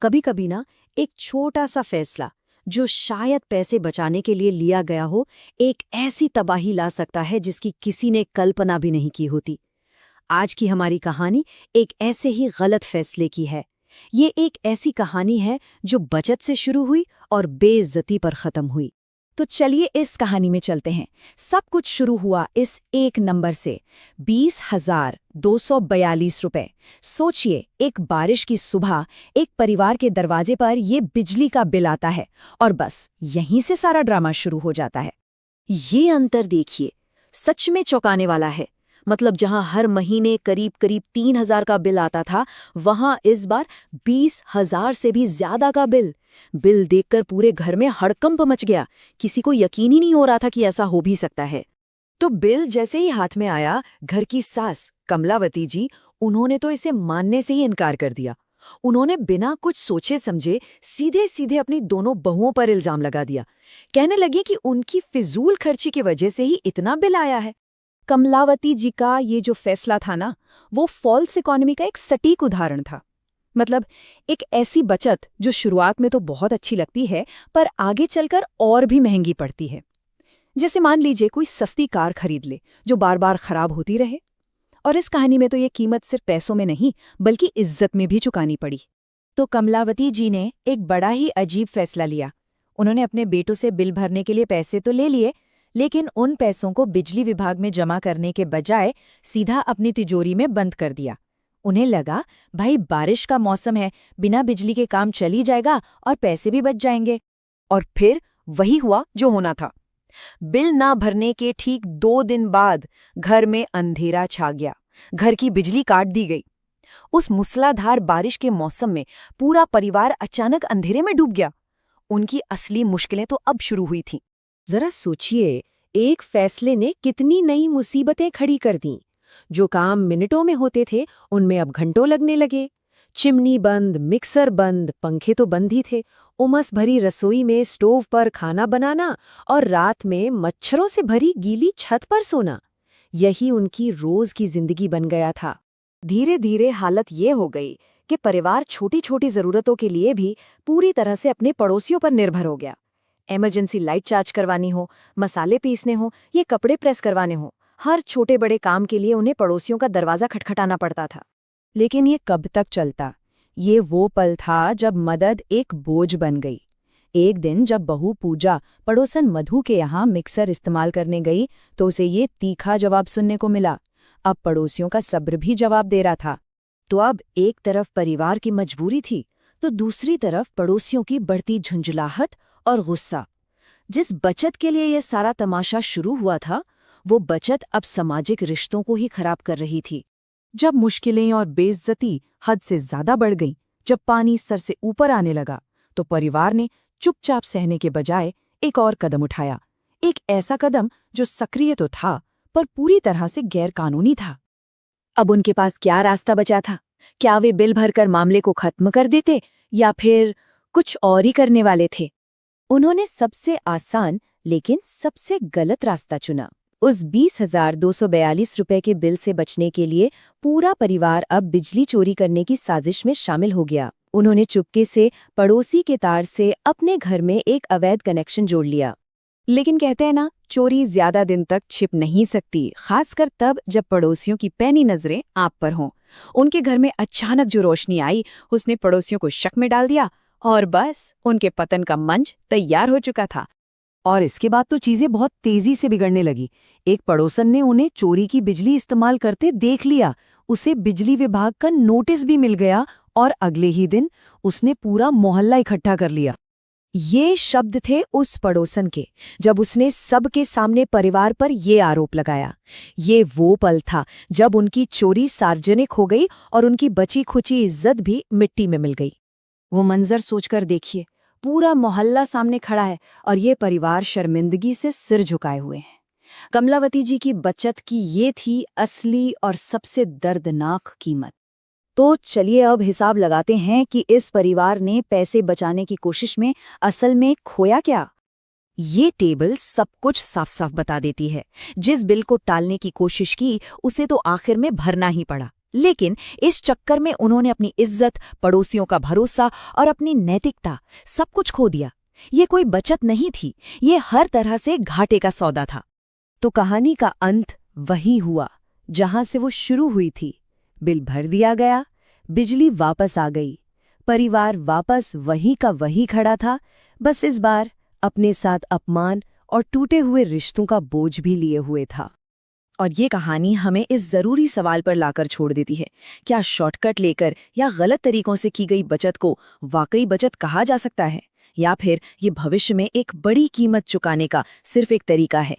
कभी-कभी ना एक छोटा सा फैसला जो शायद पैसे बचाने के लिए लिया गया हो, एक ऐसी तबाही ला सकता है जिसकी किसी ने कल्पना भी नहीं की होती। आज की हमारी कहानी एक ऐसे ही गलत फैसले की है। ये एक ऐसी कहानी है जो बचत से शुरू हुई और बेइज्जती पर खत्म हुई। तो चलिए इस कहानी में चलते हैं। सब कुछ शुरू हुआ इस एक नंबर से, 20,242 रुपए। सोचिए, एक बारिश की सुबह एक परिवार के दरवाजे पर ये बिजली का बिल आता है और बस यहीं से सारा ड्रामा शुरू हो जाता है। ये अंतर देखिए, सच में चौंकाने वाला है। मतलब जहां हर महीने करीब करीब 3,000 का बिल आता था, वहां इस बार 20,000 से भी ज्यादा का बिल देखकर पूरे घर में हड़कंप मच गया। किसी को यकीन ही नहीं हो रहा था कि ऐसा हो भी सकता है। तो बिल जैसे ही हाथ में आया, घर की सास कमलावती जी, उन्होंने तो इसे मानने से ही इनकार कर दिया। उन्होंने बिना कुछ सोचे समझे सीधे सीधे अपनी दोनों बहुओं पर इल्जाम लगा दिया। कहने लगे कि उनकी फिजूल खर्ची की वजह से ही इतना बिल आया है। कमलावती जी का ये जो फैसला था ना, वो फॉल्स इकोनॉमी का एक सटीक उदाहरण था। मतलब एक ऐसी बचत जो शुरुआत में तो बहुत अच्छी लगती है, पर आगे चलकर और भी महंगी पड़ती है। जैसे मान लीजिए कोई सस्ती कार खरीद ले जो बार बार खराब होती रहे। और इस कहानी में तो ये कीमत सिर्फ पैसों में नहीं बल्कि इज्जत में भी चुकानी पड़ी। तो कमलावती जी ने एक बड़ा ही अजीब फैसला लिया। उन्होंने अपने बेटों से बिल भरने के लिए पैसे तो ले लिए, लेकिन उन पैसों को बिजली विभाग में जमा करने के बजाय सीधा अपनी तिजोरी में बंद कर दिया। उन्हें लगा, भाई बारिश का मौसम है, बिना बिजली के काम चल ही जाएगा और पैसे भी बच जाएंगे। और फिर वही हुआ जो होना था। बिल ना भरने के ठीक 2 दिन बाद घर में अंधेरा छा गया। घर की बिजली काट दी गई। उस मूसलाधार बारिश के मौसम में पूरा परिवार अचानक अंधेरे में डूब गया। उनकी असली मुश्किलें तो अब शुरू हुई थीं। जरा सोचिए, एक फैसले ने कितनी नई मुसीबतें खड़ी कर दी। जो काम मिनटों में होते थे, उनमें अब घंटों लगने लगे। चिमनी बंद, मिक्सर बंद, पंखे तो बंद ही थे। उमस भरी रसोई में स्टोव पर खाना बनाना और रात में मच्छरों से भरी गीली छत पर सोना, यही उनकी रोज की जिंदगी बन गया था। धीरे धीरे हालत ये हो गई कि परिवार छोटी छोटी जरूरतों के लिए भी पूरी तरह से अपने पड़ोसियों पर निर्भर हो गया। इमरजेंसी लाइट चार्ज करवानी हो, मसाले पीसने हो, ये कपड़े प्रेस करवाने हो, हर छोटे बड़े काम के लिए उन्हें पड़ोसियों का दरवाजा खटखटाना पड़ता था। लेकिन ये कब तक चलता? ये वो पल था जब मदद एक बोझ बन गई। एक दिन जब बहू पूजा पड़ोसन मधु के यहाँ मिक्सर इस्तेमाल करने गई, तो उसे ये तीखा जवाब सुनने को मिला। अब पड़ोसियों का सब्र भी जवाब दे रहा था। तो अब एक तरफ परिवार की मजबूरी थी, तो दूसरी तरफ पड़ोसियों की बढ़ती झुंझुलाहट और गुस्सा। जिस बचत के लिए यह सारा तमाशा शुरू हुआ था, वो बचत अब सामाजिक रिश्तों को ही खराब कर रही थी। जब मुश्किलें और बेइज्जती हद से ज्यादा बढ़ गईं, जब पानी सर से ऊपर आने लगा, तो परिवार ने चुपचाप सहने के बजाय एक और कदम उठाया। एक ऐसा कदम जो सक्रिय तो था, पर पूरी तरह से गैरकानूनी था। अब उनके पास क्या रास्ता बचा था? क्या वे बिल भरकर मामले को खत्म कर देते, या फिर कुछ और ही करने वाले थे? उन्होंने सबसे आसान लेकिन सबसे गलत रास्ता चुना। उस 20,242 रुपए के बिल से बचने के लिए पूरा परिवार अब बिजली चोरी करने की साजिश में शामिल हो गया। उन्होंने चुपके से पड़ोसी के तार से अपने घर में एक अवैध कनेक्शन जोड़ लिया। लेकिन कहते हैं ना, चोरी ज्यादा दिन तक छिप नहीं सकती, खासकर तब जब पड़ोसियों की पैनी नजरें आप पर हों। उनके घर में अचानक जो रोशनी आई, उसने पड़ोसियों को शक में डाल दिया और बस उनके पतन का मंच तैयार हो चुका था। और इसके बाद तो चीजें बहुत तेजी से बिगड़ने लगी। एक पड़ोसन ने उन्हें चोरी की बिजली इस्तेमाल करते देख लिया। उसे बिजली विभाग का नोटिस भी मिल गया और अगले ही दिन उसने पूरा मोहल्ला इकट्ठा कर लिया। ये शब्द थे उस पड़ोसन के, जब उसने सबके सामने परिवार पर ये आरोप लगाया। ये वो पल था जब उनकी चोरी सार्वजनिक हो गई और उनकी बची खुची इज्जत भी मिट्टी में मिल गई। वो मंजर सोचकर देखिए, पूरा मोहल्ला सामने खड़ा है और ये परिवार शर्मिंदगी से सिर झुकाए हुए हैं। कमलावती जी की बचत की ये थी असली और सबसे दर्दनाक कीमत। तो चलिए अब हिसाब लगाते हैं कि इस परिवार ने पैसे बचाने की कोशिश में असल में खोया क्या। ये टेबल सब कुछ साफ साफ बता देती है। जिस बिल को टालने की कोशिश की, उसे तो आखिर में भरना ही पड़ा। लेकिन इस चक्कर में उन्होंने अपनी इज्जत, पड़ोसियों का भरोसा और अपनी नैतिकता सब कुछ खो दिया। ये कोई बचत नहीं थी, ये हर तरह से घाटे का सौदा था। तो कहानी का अंत वही हुआ जहां से वो शुरू हुई थी। बिल भर दिया गया, बिजली वापस आ गई, परिवार वापस वही का वही खड़ा था, बस इस बार अपने साथ अपमान और टूटे हुए रिश्तों का बोझ भी लिए हुए था। और ये कहानी हमें इस ज़रूरी सवाल पर लाकर छोड़ देती है, क्या शॉर्टकट लेकर या गलत तरीकों से की गई बचत को वाकई बचत कहा जा सकता है, या फिर ये भविष्य में एक बड़ी कीमत चुकाने का सिर्फ एक तरीका है।